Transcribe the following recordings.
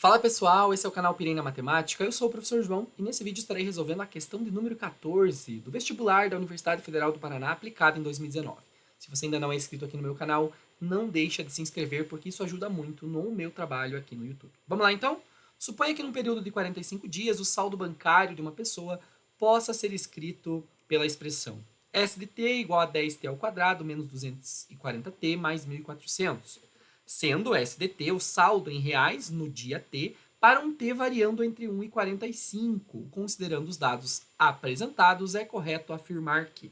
Fala pessoal, esse é o canal Pirei na Matemática, eu sou o professor João e nesse vídeo estarei resolvendo a questão de número 14 do vestibular da Universidade Federal do Paraná aplicado em 2019. Se você ainda não é inscrito aqui no meu canal, não deixa de se inscrever porque isso ajuda muito no meu trabalho aqui no YouTube. Vamos lá então? Suponha que num período de 45 dias o saldo bancário de uma pessoa possa ser escrito pela expressão S de t igual a 10t ao quadrado menos 240t mais 1400. Sendo S de t o saldo em reais no dia T para um T variando entre 1 e 45. Considerando os dados apresentados, é correto afirmar que...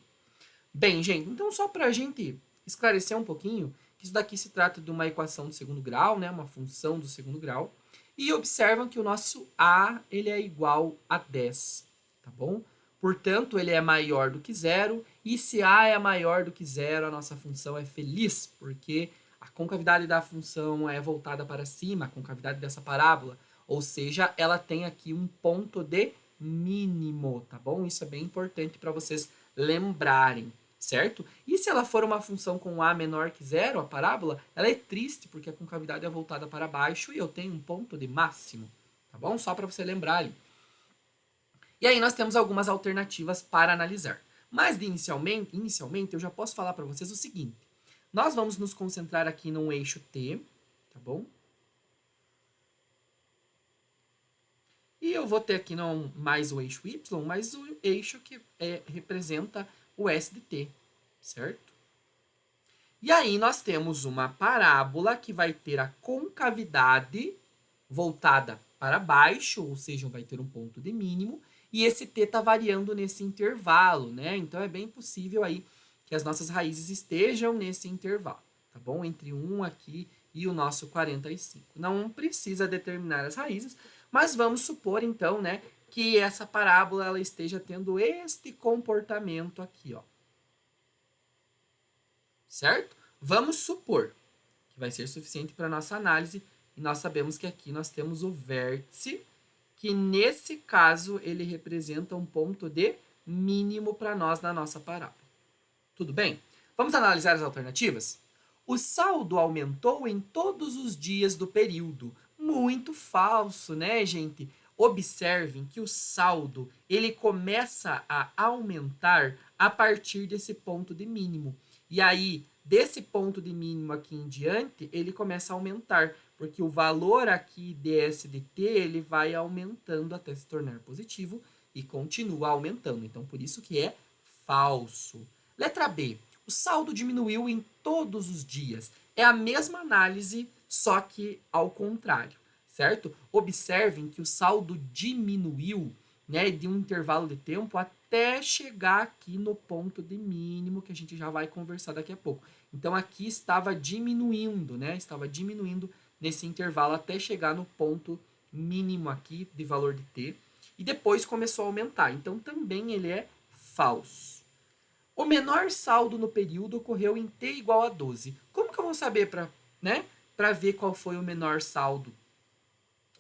Bem, gente, então só para a gente esclarecer um pouquinho, que isso daqui se trata de uma equação do segundo grau, né, uma função do segundo grau, e observam que o nosso A ele é igual a 10, tá bom? Portanto, ele é maior do que zero, e se A é maior do que zero, a nossa função é feliz, porque a concavidade da função é voltada para cima, a concavidade dessa parábola, ou seja, ela tem aqui um ponto de mínimo, tá bom? Isso é bem importante para vocês lembrarem, certo? E se ela for uma função com A menor que zero, a parábola, ela é triste, porque a concavidade é voltada para baixo e eu tenho um ponto de máximo, tá bom? Só para você lembrar ali. E aí nós temos algumas alternativas para analisar. Mas inicialmente eu já posso falar para vocês o seguinte. Nós vamos nos concentrar aqui num eixo T, tá bom? E eu vou ter aqui não mais o eixo Y, mas o eixo que representa o S de T, certo? E aí nós temos uma parábola que vai ter a concavidade voltada para baixo, ou seja, vai ter um ponto de mínimo, e esse t está variando nesse intervalo, né? Então é bem possível aí que as nossas raízes estejam nesse intervalo, tá bom? Entre 1 aqui e o nosso 45. Não precisa determinar as raízes, mas vamos supor então, né, que essa parábola ela esteja tendo este comportamento aqui, ó. Certo? Vamos supor que vai ser suficiente para nossa análise e nós sabemos que aqui nós temos o vértice, que nesse caso ele representa um ponto de mínimo para nós na nossa parábola. Tudo bem? Vamos analisar as alternativas? O saldo aumentou em todos os dias do período. Muito falso, né, gente? Observem que o saldo ele começa a aumentar a partir desse ponto de mínimo. E aí, desse ponto de mínimo aqui em diante, ele começa a aumentar, porque o valor aqui ds de t ele vai aumentando até se tornar positivo e continua aumentando. Então, por isso que é falso. Letra B. O saldo diminuiu em todos os dias. É a mesma análise, só que ao contrário, certo? Observem que o saldo diminuiu, né, de um intervalo de tempo até chegar aqui no ponto de mínimo, que a gente já vai conversar daqui a pouco. Então, aqui estava diminuindo, né? Estava diminuindo nesse intervalo até chegar no ponto mínimo aqui de valor de t. E depois começou a aumentar. Então, também ele é falso. O menor saldo no período ocorreu em t igual a 12. Como que eu vou saber para ver qual foi o menor saldo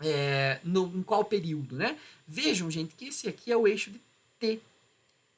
em qual período, né? Vejam, gente, que esse aqui é o eixo de t.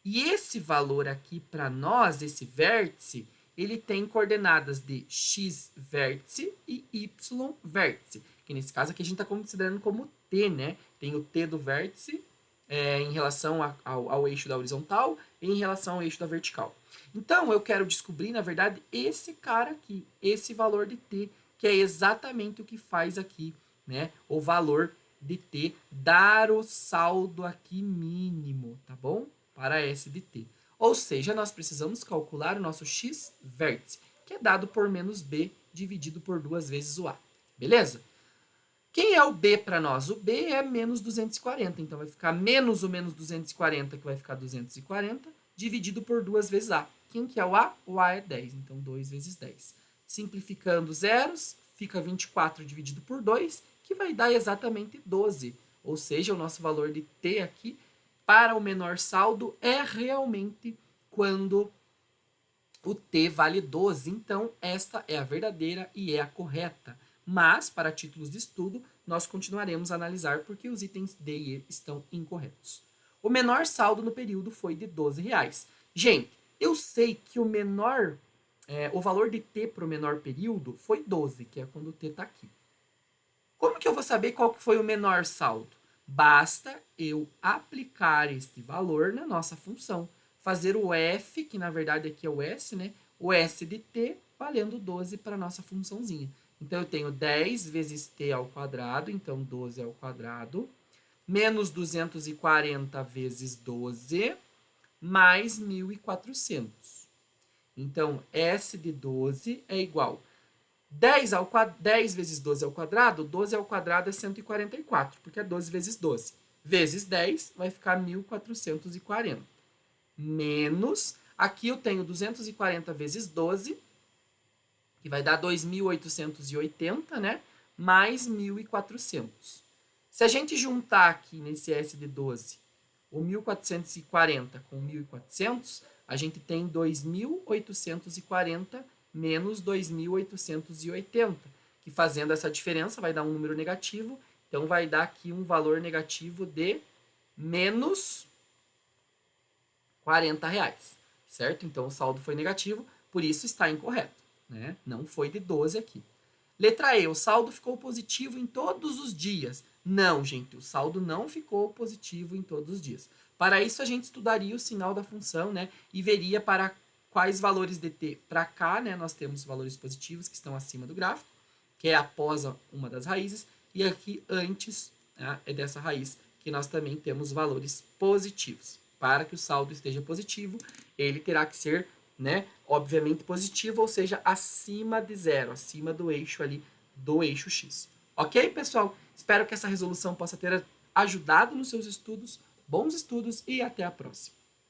E esse valor aqui para nós, esse vértice, ele tem coordenadas de x vértice e y vértice. Que nesse caso aqui a gente está considerando como t, né? Tem o t do vértice em relação ao eixo da horizontal e em relação ao eixo da vertical. Então, eu quero descobrir, na verdade, esse cara aqui, esse valor de t, que é exatamente o que faz aqui, né? O valor de t dar o saldo aqui mínimo, tá bom? Para S de t. Ou seja, nós precisamos calcular o nosso x vértice, que é dado por menos b dividido por 2 vezes o a. Beleza? Quem é o b para nós? O b é menos 240, então vai ficar menos o menos 240, que vai ficar 240, dividido por 2 vezes a. Quem que é o a? O a é 10, então 2 vezes 10. Simplificando zeros, fica 24 dividido por 2, que vai dar exatamente 12. Ou seja, o nosso valor de t aqui, para o menor saldo, é realmente quando o t vale 12. Então, esta é a verdadeira e é a correta. Mas, para títulos de estudo, nós continuaremos a analisar porque os itens D e E estão incorretos. O menor saldo no período foi de R$12. Gente, eu sei que o valor de T para o menor período foi 12, que é quando o T está aqui. Como que eu vou saber qual que foi o menor saldo? Basta eu aplicar este valor na nossa função. Fazer o f, que na verdade aqui é o s, né? O s de t valendo 12 para a nossa funçãozinha. Então, eu tenho 10 vezes t ao quadrado, então 12 ao quadrado, menos 240 vezes 12, mais 1.400. Então, S de 12 é igual 10 vezes 12 ao quadrado, 12 ao quadrado é 144, porque é 12 vezes 12. Vezes 10 vai ficar 1.440. Menos, aqui eu tenho 240 vezes 12, que vai dar 2.880, né? Mais 1.400. Se a gente juntar aqui nesse S de 12 o 1.440 com 1.400, a gente tem 2.840 menos 2.880, que fazendo essa diferença vai dar um número negativo, então vai dar aqui um valor negativo de menos R$40, certo? Então o saldo foi negativo, por isso está incorreto, né? Não foi de 12 aqui. Letra E, o saldo ficou positivo em todos os dias. Não, gente, o saldo não ficou positivo em todos os dias. Para isso, a gente estudaria o sinal da função, né? E veria para quais valores de t. Para cá, né, nós temos valores positivos que estão acima do gráfico, que é após uma das raízes, e aqui antes, né, é dessa raiz que nós também temos valores positivos. Para que o saldo esteja positivo, ele terá que ser, né, obviamente positivo, ou seja, acima de zero, acima do eixo ali, do eixo X. Ok, pessoal? Espero que essa resolução possa ter ajudado nos seus estudos. Bons estudos e até a próxima.